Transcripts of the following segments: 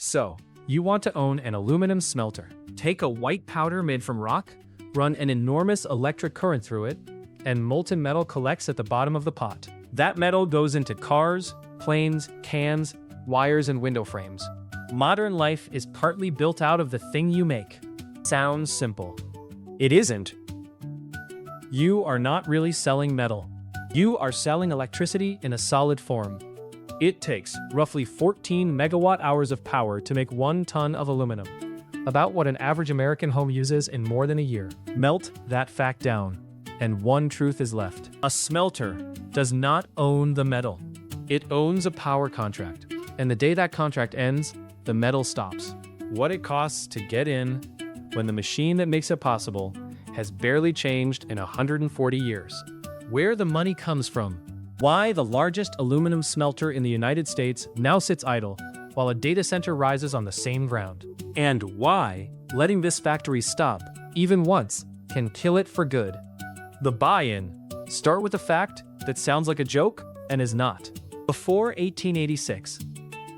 So, you want to own an aluminum smelter. Take a white powder made from rock, run an enormous electric current through it, and molten metal collects at the bottom of the pot. That metal goes into cars, planes, cans, wires, and window frames. Modern life is partly built out of the thing you make. Sounds simple. It isn't. You are not really selling metal. You are selling electricity in a solid form. It takes roughly 14 megawatt hours of power to make 1 ton of aluminum, about what an average American home uses in more than a year. Melt that fact down, and one truth is left. A smelter does not own the metal. It owns a power contract, and the day that contract ends, the metal stops. What it costs to get in, when the machine that makes it possible has barely changed in 140 years. Where the money comes from. Why the largest aluminum smelter in the United States now sits idle, while a data center rises on the same ground. And why letting this factory stop, even once, can kill it for good. The buy-in. Start with a fact that sounds like a joke and is not. Before 1886,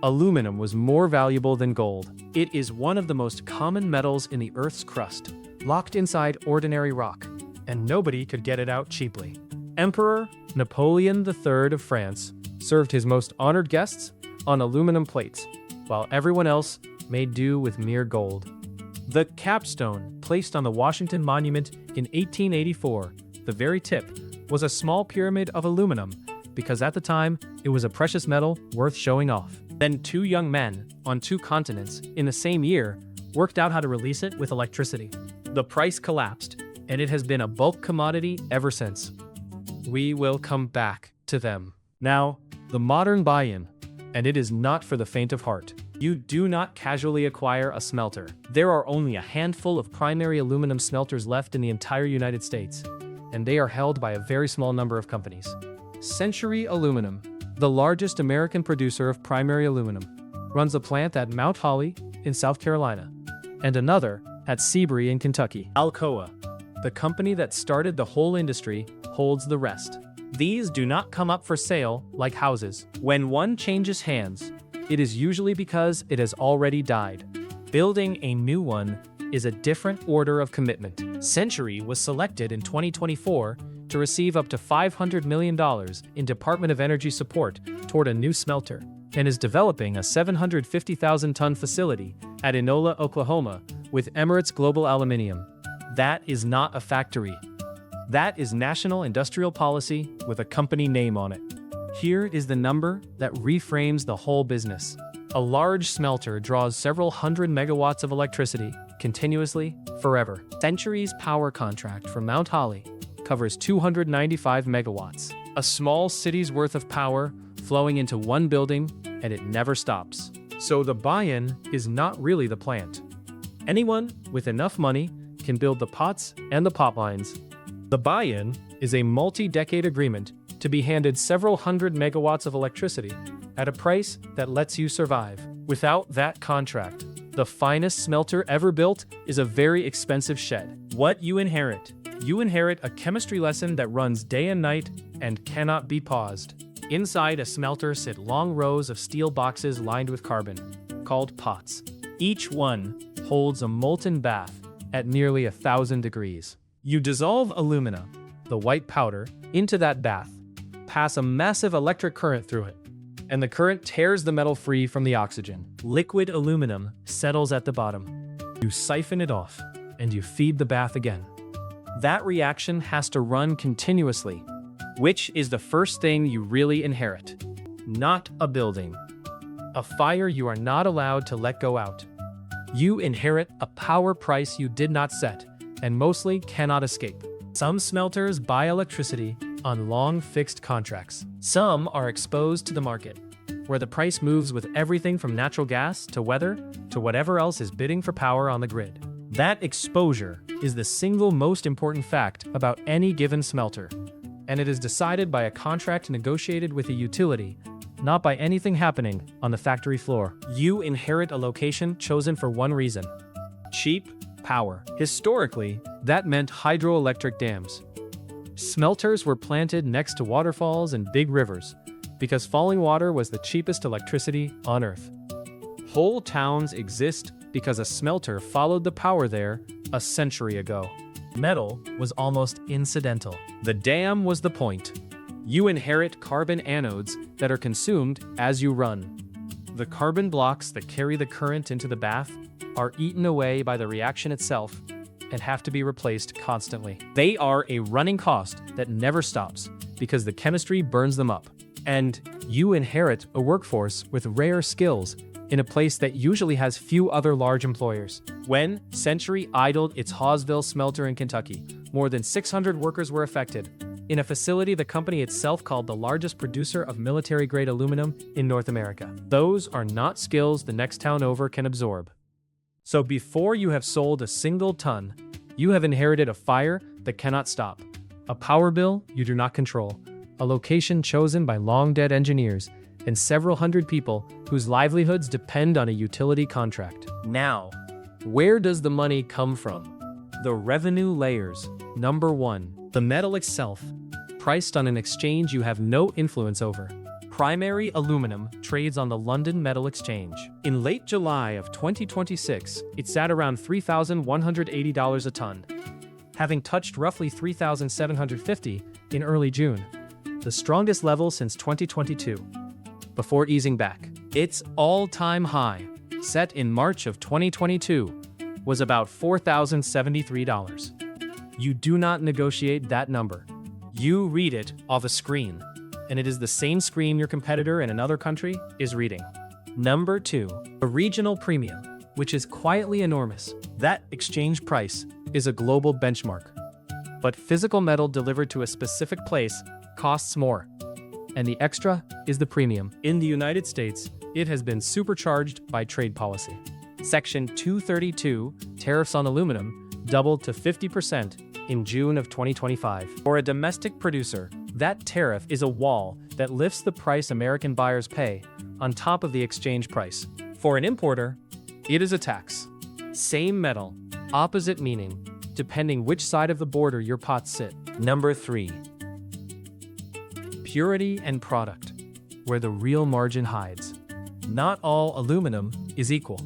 aluminum was more valuable than gold. It is one of the most common metals in the Earth's crust, locked inside ordinary rock, and nobody could get it out cheaply. Emperor Napoleon III of France served his most honored guests on aluminum plates, while everyone else made do with mere gold. The capstone, placed on the Washington Monument in 1884, the very tip, was a small pyramid of aluminum, because at the time, it was a precious metal worth showing off. Then 2 young men, on 2 continents, in the same year, worked out how to release it with electricity. The price collapsed, and it has been a bulk commodity ever since. We will come back to them. Now, the modern buy-in, and it is not for the faint of heart. You do not casually acquire a smelter. There are only a handful of primary aluminum smelters left in the entire United States, and they are held by a very small number of companies. Century Aluminum, the largest American producer of primary aluminum, runs a plant at Mount Holly in South Carolina, and another at Seabury in Kentucky. Alcoa, the company that started the whole industry, holds the rest. These do not come up for sale like houses. When one changes hands, it is usually because it has already died. Building a new one is a different order of commitment. Century was selected in 2024 to receive up to $500 million in Department of Energy support toward a new smelter, and is developing a 750,000-ton facility at Enola, Oklahoma, with Emirates Global Aluminium. That is not a factory. That is national industrial policy with a company name on it. Here is the number that reframes the whole business. A large smelter draws several hundred megawatts of electricity, continuously, forever. Century's power contract for Mount Holly covers 295 megawatts. A small city's worth of power flowing into one building, and it never stops. So the buy-in is not really the plant. Anyone with enough money can build the pots and the potlines. The buy-in is a multi-decade agreement to be handed several hundred megawatts of electricity at a price that lets you survive. Without that contract, the finest smelter ever built is a very expensive shed. What you inherit? You inherit a chemistry lesson that runs day and night and cannot be paused. Inside a smelter sit long rows of steel boxes lined with carbon, called pots. Each one holds a molten bath at nearly 1,000 degrees. You dissolve alumina, the white powder, into that bath, pass a massive electric current through it, and the current tears the metal free from the oxygen. Liquid aluminum settles at the bottom. You siphon it off, and you feed the bath again. That reaction has to run continuously, which is the first thing you really inherit. Not a building. A fire you are not allowed to let go out. You inherit a power price you did not set, and mostly cannot escape. Some smelters buy electricity on long fixed contracts. Some are exposed to the market, where the price moves with everything from natural gas to weather to whatever else is bidding for power on the grid. That exposure is the single most important fact about any given smelter, and it is decided by a contract negotiated with a utility, not by anything happening on the factory floor. You inherit a location chosen for one reason: cheap power. Historically, that meant hydroelectric dams. Smelters were planted next to waterfalls and big rivers because falling water was the cheapest electricity on Earth. Whole towns exist because a smelter followed the power there a century ago. Metal was almost incidental. The dam was the point. You inherit carbon anodes that are consumed as you run. The carbon blocks that carry the current into the bath are eaten away by the reaction itself and have to be replaced constantly. They are a running cost that never stops because the chemistry burns them up. And you inherit a workforce with rare skills in a place that usually has few other large employers. When Century idled its Hawesville smelter in Kentucky, more than 600 workers were affected. In a facility the company itself called the largest producer of military-grade aluminum in North America. Those are not skills the next town over can absorb. So before you have sold a single ton, you have inherited a fire that cannot stop, a power bill you do not control, a location chosen by long-dead engineers, and several hundred people whose livelihoods depend on a utility contract. Now, where does the money come from? The revenue layers. Number 1. The metal itself, priced on an exchange you have no influence over. Primary aluminum trades on the London Metal Exchange. In late July of 2026, it sat around $3,180 a ton, having touched roughly $3,750 in early June, the strongest level since 2022. Before easing back, its all-time high, set in March of 2022, was about $4,073. You do not negotiate that number. You read it off a screen, and it is the same screen your competitor in another country is reading. Number 2, a regional premium, which is quietly enormous. That exchange price is a global benchmark. But physical metal delivered to a specific place costs more. And the extra is the premium. In the United States, it has been supercharged by trade policy. Section 232, tariffs on aluminum, doubled to 50% in June of 2025. For a domestic producer, that tariff is a wall that lifts the price American buyers pay on top of the exchange price. For an importer, it is a tax. Same metal, opposite meaning, depending which side of the border your pots sit. Number 3. Purity and product, where the real margin hides. Not all aluminum is equal.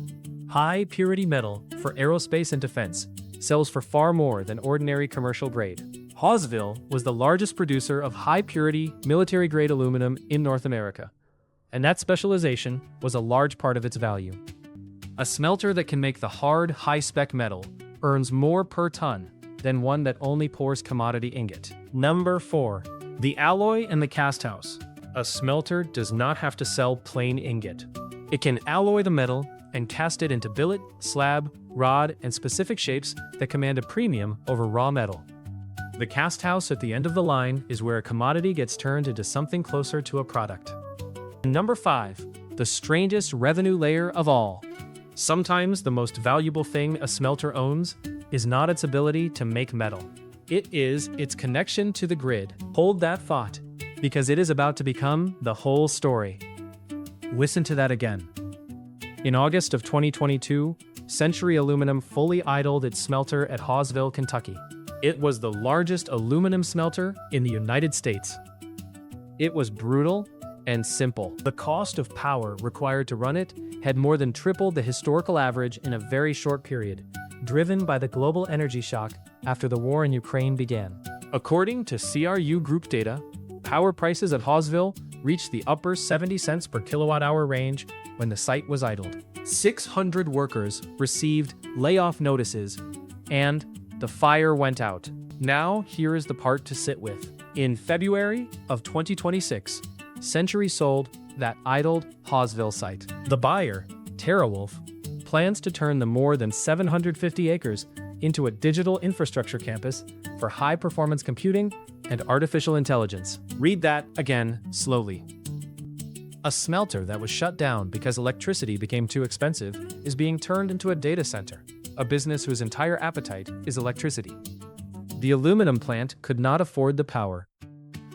High purity metal for aerospace and defense sells for far more than ordinary commercial grade. Hawesville was the largest producer of high purity military grade aluminum in North America, and that specialization was a large part of its value. A smelter that can make the hard, high-spec metal earns more per ton than one that only pours commodity ingot. Number 4. The alloy and the cast house. A smelter does not have to sell plain ingot. It can alloy the metal and cast it into billet, slab, rod, and specific shapes that command a premium over raw metal. The cast house at the end of the line is where a commodity gets turned into something closer to a product. Number 5. The strangest revenue layer of all. Sometimes the most valuable thing a smelter owns is not its ability to make metal. It is its connection to the grid. Hold that thought, because it is about to become the whole story. Listen to that again. In August of 2022, Century Aluminum fully idled its smelter at Hawesville, Kentucky. It was the largest aluminum smelter in the United States. It was brutal and simple. The cost of power required to run it had more than tripled the historical average in a very short period, driven by the global energy shock after the war in Ukraine began. According to CRU Group data, power prices at Hawesville reached the upper 70 cents per kilowatt-hour range when the site was idled. 600 workers received layoff notices, and the fire went out. Now, here is the part to sit with. In February of 2026, Century sold that idled Hawesville site. The buyer, TeraWolf, plans to turn the more than 750 acres into a digital infrastructure campus for high-performance computing and artificial intelligence. Read that again slowly. A smelter that was shut down because electricity became too expensive is being turned into a data center, a business whose entire appetite is electricity. The aluminum plant could not afford the power.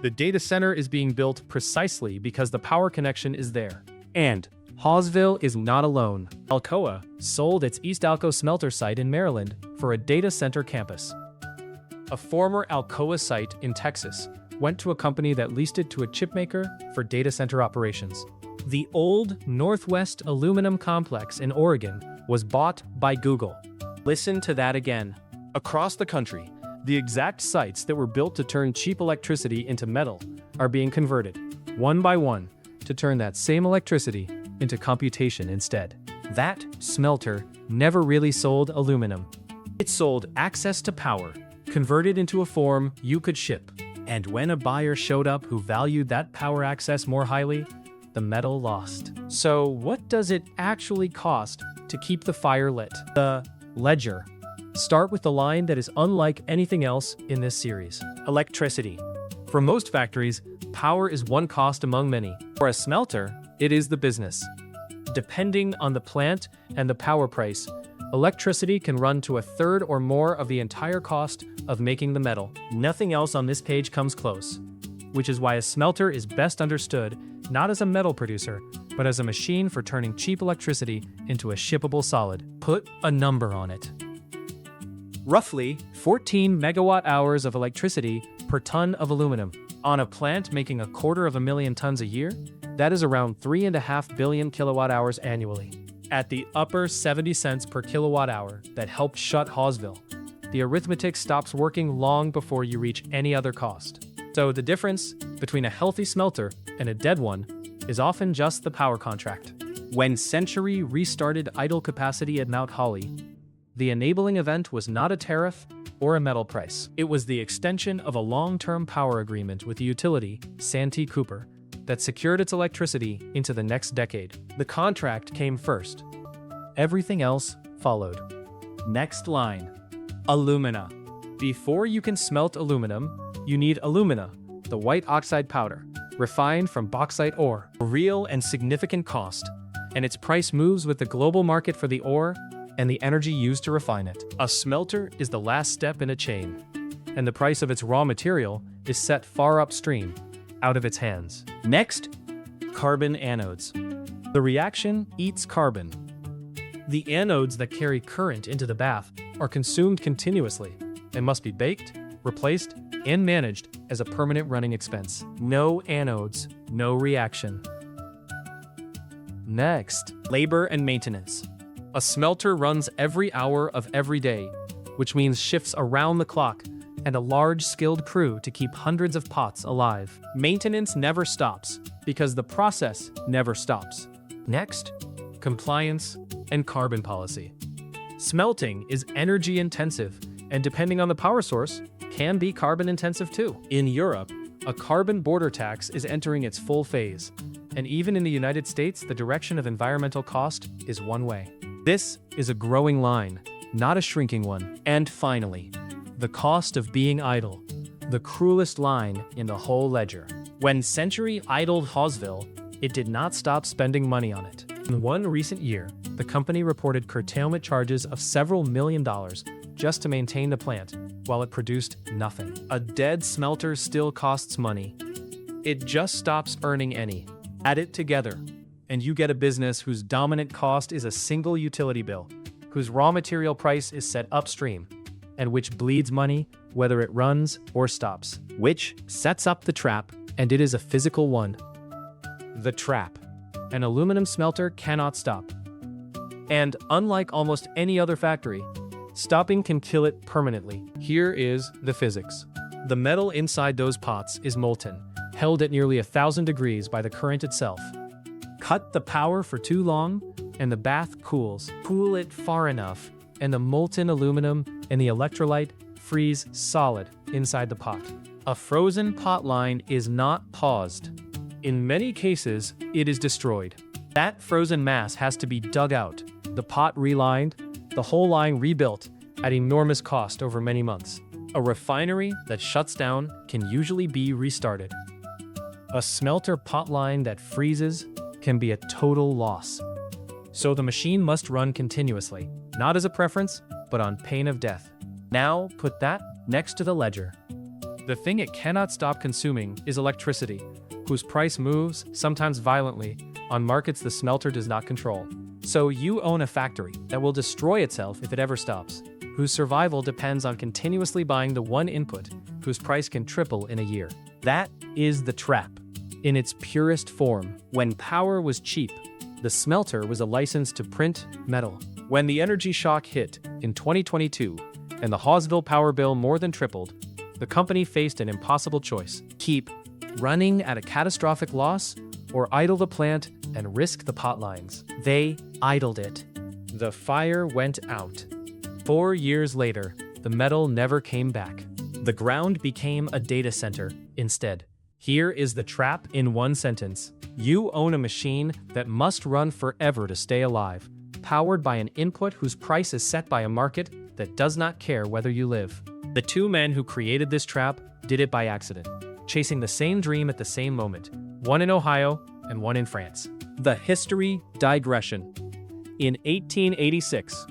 The data center is being built precisely because the power connection is there. And Hawesville is not alone. Alcoa sold its East Alco smelter site in Maryland for a data center campus. A former Alcoa site in Texas went to a company that leased it to a chipmaker for data center operations. The old Northwest Aluminum Complex in Oregon was bought by Google. Listen to that again. Across the country, the exact sites that were built to turn cheap electricity into metal are being converted, one by one, to turn that same electricity into computation instead. That smelter never really sold aluminum. It sold access to power, converted into a form you could ship. And when a buyer showed up who valued that power access more highly, the metal lost. So what does it actually cost to keep the fire lit? The ledger. Start with the line that is unlike anything else in this series. Electricity. For most factories, power is one cost among many. For a smelter, it is the business. Depending on the plant and the power price, electricity can run to a third or more of the entire cost of making the metal. Nothing else on this page comes close, which is why a smelter is best understood not as a metal producer, but as a machine for turning cheap electricity into a shippable solid. Put a number on it. Roughly 14 megawatt hours of electricity per ton of aluminum. On a plant making 250,000 tons a year, that is around 3.5 billion kilowatt hours annually. At the upper 70 cents per kilowatt hour that helped shut Hawesville, the arithmetic stops working long before you reach any other cost. So the difference between a healthy smelter and a dead one is often just the power contract. When Century restarted idle capacity at Mount Holly, the enabling event was not a tariff or a metal price. It was the extension of a long-term power agreement with the utility, Santee Cooper, that secured its electricity into the next decade. The contract came first. Everything else followed. Next line. Alumina. Before you can smelt aluminum, you need alumina, the white oxide powder, refined from bauxite ore. A real and significant cost, and its price moves with the global market for the ore and the energy used to refine it. A smelter is the last step in a chain, and the price of its raw material is set far upstream, out of its hands. Next, carbon anodes. The reaction eats carbon. The anodes that carry current into the bath are consumed continuously and must be baked, replaced, and managed as a permanent running expense. No anodes, no reaction. Next, labor and maintenance. A smelter runs every hour of every day, which means shifts around the clock and a large skilled crew to keep hundreds of pots alive. Maintenance never stops because the process never stops. Next, compliance and carbon policy. Smelting is energy intensive and depending on the power source, can be carbon intensive too. In Europe, a carbon border tax is entering its full phase, and even in the United States, the direction of environmental cost is one way. This is a growing line, not a shrinking one. And finally, the cost of being idle, the cruelest line in the whole ledger. When Century idled Hawesville, it did not stop spending money on it. In one recent year, the company reported curtailment charges of several $1 million just to maintain the plant, while it produced nothing. A dead smelter still costs money. It just stops earning any. Add it together, and you get a business whose dominant cost is a single utility bill, whose raw material price is set upstream, and which bleeds money whether it runs or stops. Which sets up the trap, and it is a physical one. The trap. An aluminum smelter cannot stop. And unlike almost any other factory, stopping can kill it permanently. Here is the physics. The metal inside those pots is molten, held at nearly 1,000 degrees by the current itself. Cut the power for too long, and the bath cools. Cool it far enough, and the molten aluminum and the electrolyte freeze solid inside the pot. A frozen pot line is not paused. In many cases, it is destroyed. That frozen mass has to be dug out, the pot relined, the whole line rebuilt at enormous cost over many months. A refinery that shuts down can usually be restarted. A smelter pot line that freezes can be a total loss. So the machine must run continuously, not as a preference, but on pain of death. Now put that next to the ledger. The thing it cannot stop consuming is electricity, whose price moves, sometimes violently, on markets the smelter does not control. So you own a factory that will destroy itself if it ever stops, whose survival depends on continuously buying the one input, whose price can triple in a year. That is the trap. in its purest form. When power was cheap, the smelter was a license to print metal. When the energy shock hit in 2022 and the Hawesville power bill more than tripled, the company faced an impossible choice: keep running at a catastrophic loss or idle the plant and risk the potlines. They idled it. The fire went out. 4 years later, the metal never came back. The ground became a data center instead. Here is the trap in one sentence. You own a machine that must run forever to stay alive, powered by an input whose price is set by a market that does not care whether you live. The two men who created this trap did it by accident, chasing the same dream at the same moment, one in Ohio and one in France. The history digression. In 1886,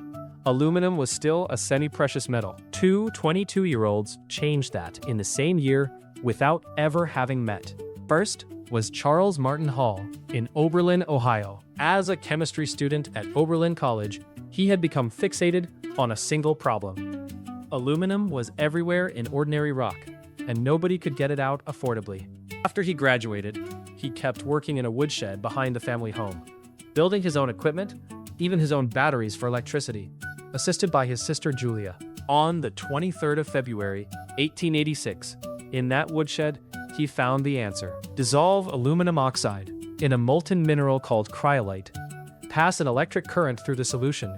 aluminum was still a semi-precious metal. Two 22-year-olds changed that in the same year without ever having met. First was Charles Martin Hall in Oberlin, Ohio. As a chemistry student at Oberlin College, he had become fixated on a single problem. Aluminum was everywhere in ordinary rock, and nobody could get it out affordably. After he graduated, he kept working in a woodshed behind the family home, building his own equipment, even his own batteries for electricity, assisted by his sister Julia. On the 23rd of February, 1886, in that woodshed, he found the answer. Dissolve aluminum oxide in a molten mineral called cryolite. Pass an electric current through the solution,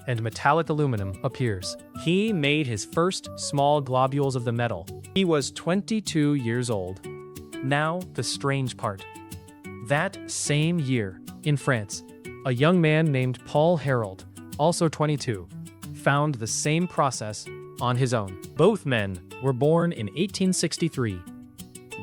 and metallic aluminum appears. He made his first small globules of the metal. He was 22 years old. Now, the strange part. That same year, in France, a young man named Paul Hérold, also 22, found the same process on his own. Both men were born in 1863.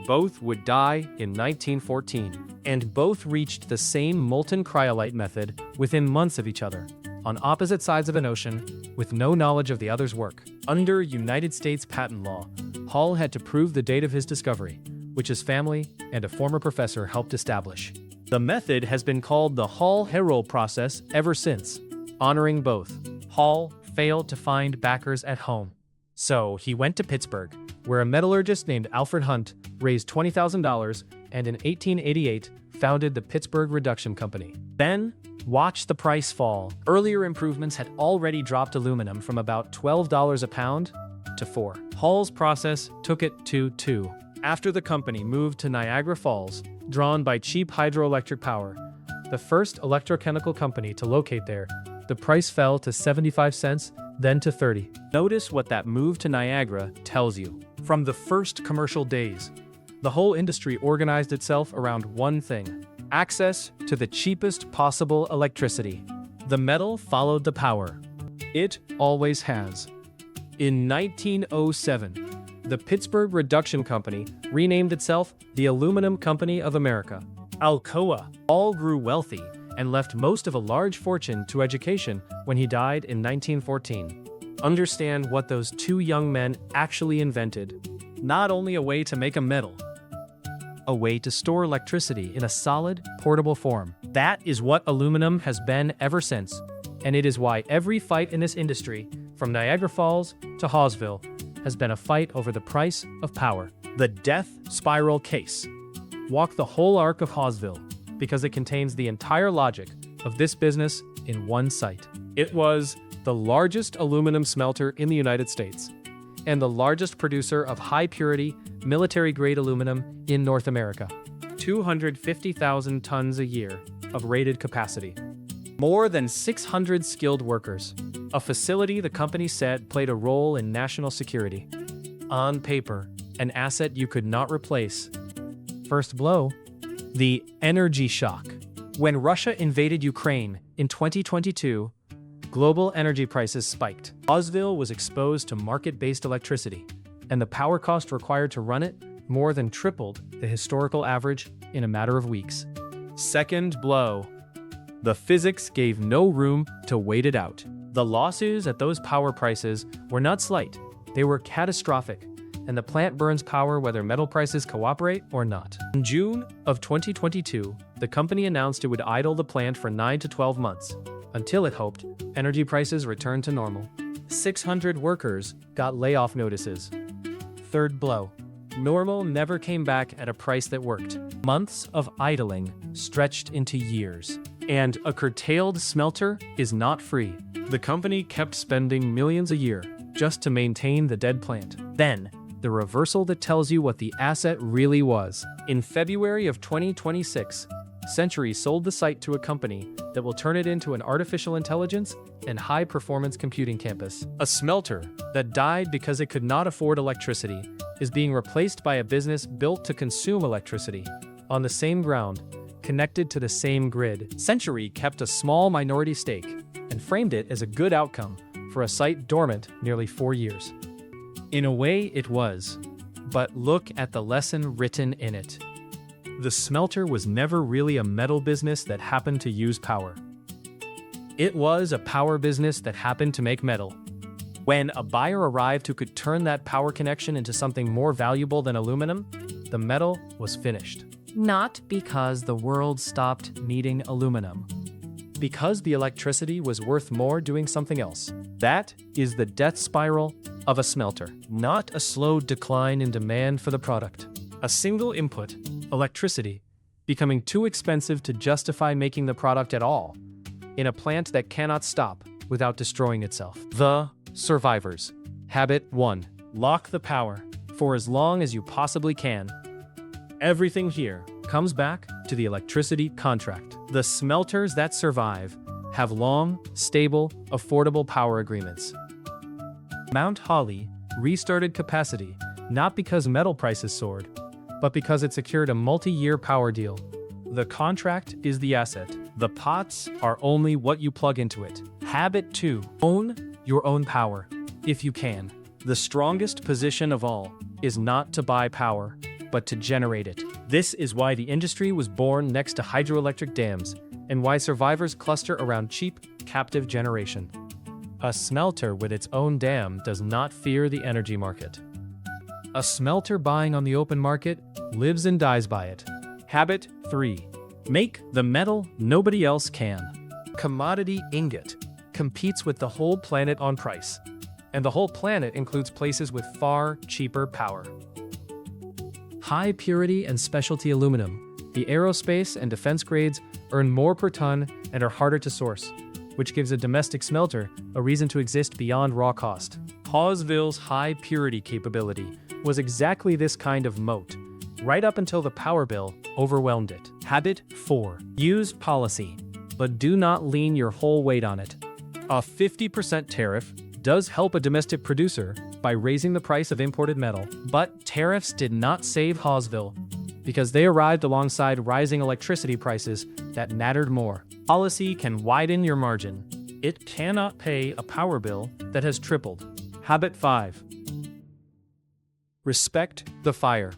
Both would die in 1914, and both reached the same molten cryolite method within months of each other, on opposite sides of an ocean, with no knowledge of the other's work. Under United States patent law, Hall had to prove the date of his discovery, which his family and a former professor helped establish. The method has been called the Hall-Hérold process ever since, honoring both. Hall failed to find backers at home, so he went to Pittsburgh, where a metallurgist named Alfred Hunt raised $20,000 and in 1888 founded the Pittsburgh Reduction Company. Then, watch the price fall. Earlier improvements had already dropped aluminum from about $12 a pound to $4. Hall's process took it to $2. After the company moved to Niagara Falls, drawn by cheap hydroelectric power, the first electrochemical company to locate there, the price fell to 75 cents, then to 30. Notice what that move to Niagara tells you. From the first commercial days, the whole industry organized itself around one thing: access to the cheapest possible electricity. The metal followed the power. It always has. In 1907, the Pittsburgh Reduction Company renamed itself the Aluminum Company of America. Alcoa all grew wealthy and left most of a large fortune to education when he died in 1914. Understand what those two young men actually invented. Not only a way to make a metal, a way to store electricity in a solid, portable form. That is what aluminum has been ever since, and it is why every fight in this industry, from Niagara Falls to Hawesville, has been a fight over the price of power. The death spiral case. Walk the whole arc of Hawesville, because it contains the entire logic of this business in one site. It was the largest aluminum smelter in the United States, and the largest producer of high-purity, military-grade aluminum in North America. 250,000 tons a year of rated capacity. More than 600 skilled workers. A facility the company said played a role in national security. On paper, an asset you could not replace. First blow, the energy shock. When Russia invaded Ukraine in 2022, global energy prices spiked. Hawesville was exposed to market-based electricity, and the power cost required to run it more than tripled the historical average in a matter of weeks. Second blow. The physics gave no room to wait it out. The losses at those power prices were not slight, they were catastrophic, and the plant burns power whether metal prices cooperate or not. In June of 2022, the company announced it would idle the plant for 9 to 12 months, until it hoped energy prices returned to normal. 600 workers got layoff notices. Third blow. Normal never came back at a price that worked. Months of idling stretched into years. And a curtailed smelter is not free. The company kept spending millions a year just to maintain the dead plant. Then, the reversal that tells you what the asset really was. In February of 2026, Century sold the site to a company that will turn it into an artificial intelligence and high-performance computing campus. A smelter that died because it could not afford electricity is being replaced by a business built to consume electricity on the same ground, connected to the same grid. Century kept a small minority stake and framed it as a good outcome for a site dormant nearly 4 years. In a way, it was. But look at the lesson written in it. The smelter was never really a metal business that happened to use power. It was a power business that happened to make metal. When a buyer arrived who could turn that power connection into something more valuable than aluminum, the metal was finished. Not because the world stopped needing aluminum. Because the electricity was worth more doing something else. That is the death spiral of a smelter, not a slow decline in demand for the product. A single input, electricity, becoming too expensive to justify making the product at all, in a plant that cannot stop without destroying itself. The survivors. Habit 1. Lock the power for as long as you possibly can. Everything here comes back to the electricity contract. The smelters that survive have long, stable, affordable power agreements. Mount Holly restarted capacity not because metal prices soared, but because it secured a multi-year power deal. The contract is the asset. The pots are only what you plug into it. Habit 2. Own your own power, if you can. The strongest position of all is not to buy power, but to generate it. This is why the industry was born next to hydroelectric dams, and why survivors cluster around cheap, captive generation. A smelter with its own dam does not fear the energy market. A smelter buying on the open market lives and dies by it. Habit 3. Make the metal nobody else can. Commodity ingot competes with the whole planet on price, and the whole planet includes places with far cheaper power. High purity and specialty aluminum, the aerospace and defense grades, earn more per ton and are harder to source, which gives a domestic smelter a reason to exist beyond raw cost. Hawesville's high purity capability was exactly this kind of moat, right up until the power bill overwhelmed it. Habit 4. Use policy, but do not lean your whole weight on it. A 50% tariff does help a domestic producer by raising the price of imported metal, but tariffs did not save Hawesville because they arrived alongside rising electricity prices that mattered more. Policy can widen your margin. It cannot pay a power bill that has tripled. Habit 5. Respect the fire.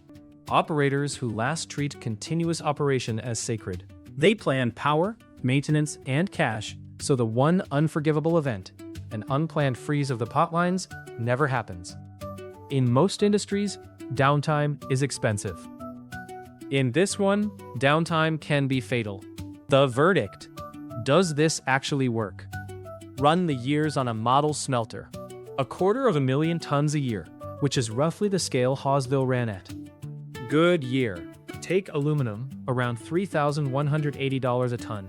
Operators who last treat continuous operation as sacred. They plan power, maintenance, and cash, so the one unforgivable event, an unplanned freeze of the potlines, never happens. In most industries, downtime is expensive. In this one, downtime can be fatal. The verdict: does this actually work? Run the years on a model smelter. 250,000 tons a year, which is roughly the scale Hawesville ran at. Good year. Take aluminum, around $3,180 a ton,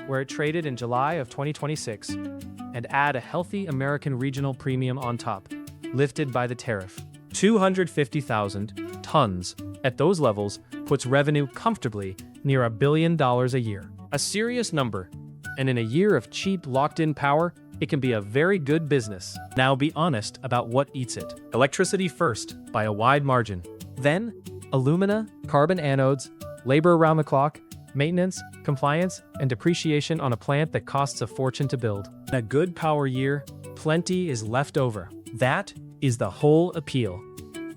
where it traded in July of 2026, and add a healthy American regional premium on top, lifted by the tariff. 250,000 tons at those levels puts revenue comfortably near $1 billion a year. A serious number, and in a year of cheap locked-in power, it can be a very good business. Now be honest about what eats it. Electricity first, by a wide margin. Then, alumina, carbon anodes, labor around the clock, maintenance, compliance, and depreciation on a plant that costs a fortune to build. In a good power year, plenty is left over. That is the whole appeal.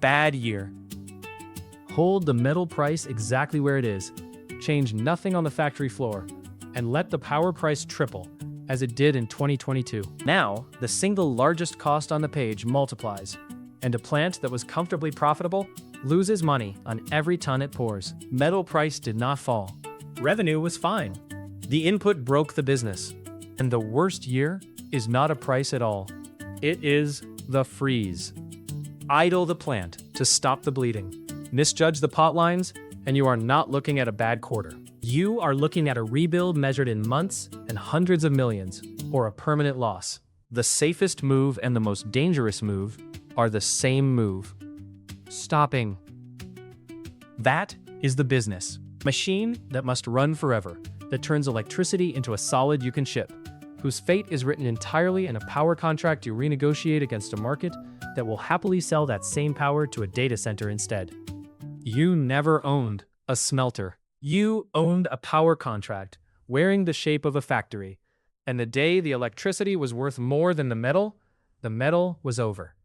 Bad year. Hold the metal price exactly where it is, change nothing on the factory floor, and let the power price triple, as it did in 2022. Now, the single largest cost on the page multiplies, and a plant that was comfortably profitable loses money on every ton it pours. Metal price did not fall. Revenue was fine. The input broke the business. And the worst year is not a price at all. It is the freeze. Idle the plant to stop the bleeding. Misjudge the pot lines, and you are not looking at a bad quarter. You are looking at a rebuild measured in months and hundreds of millions, or a permanent loss. The safest move and the most dangerous move are the same move. Stopping. That is the business. Machine that must run forever, that turns electricity into a solid you can ship, whose fate is written entirely in a power contract you renegotiate against a market that will happily sell that same power to a data center instead. You never owned a smelter. You owned a power contract wearing the shape of a factory, and the day the electricity was worth more than the metal was over.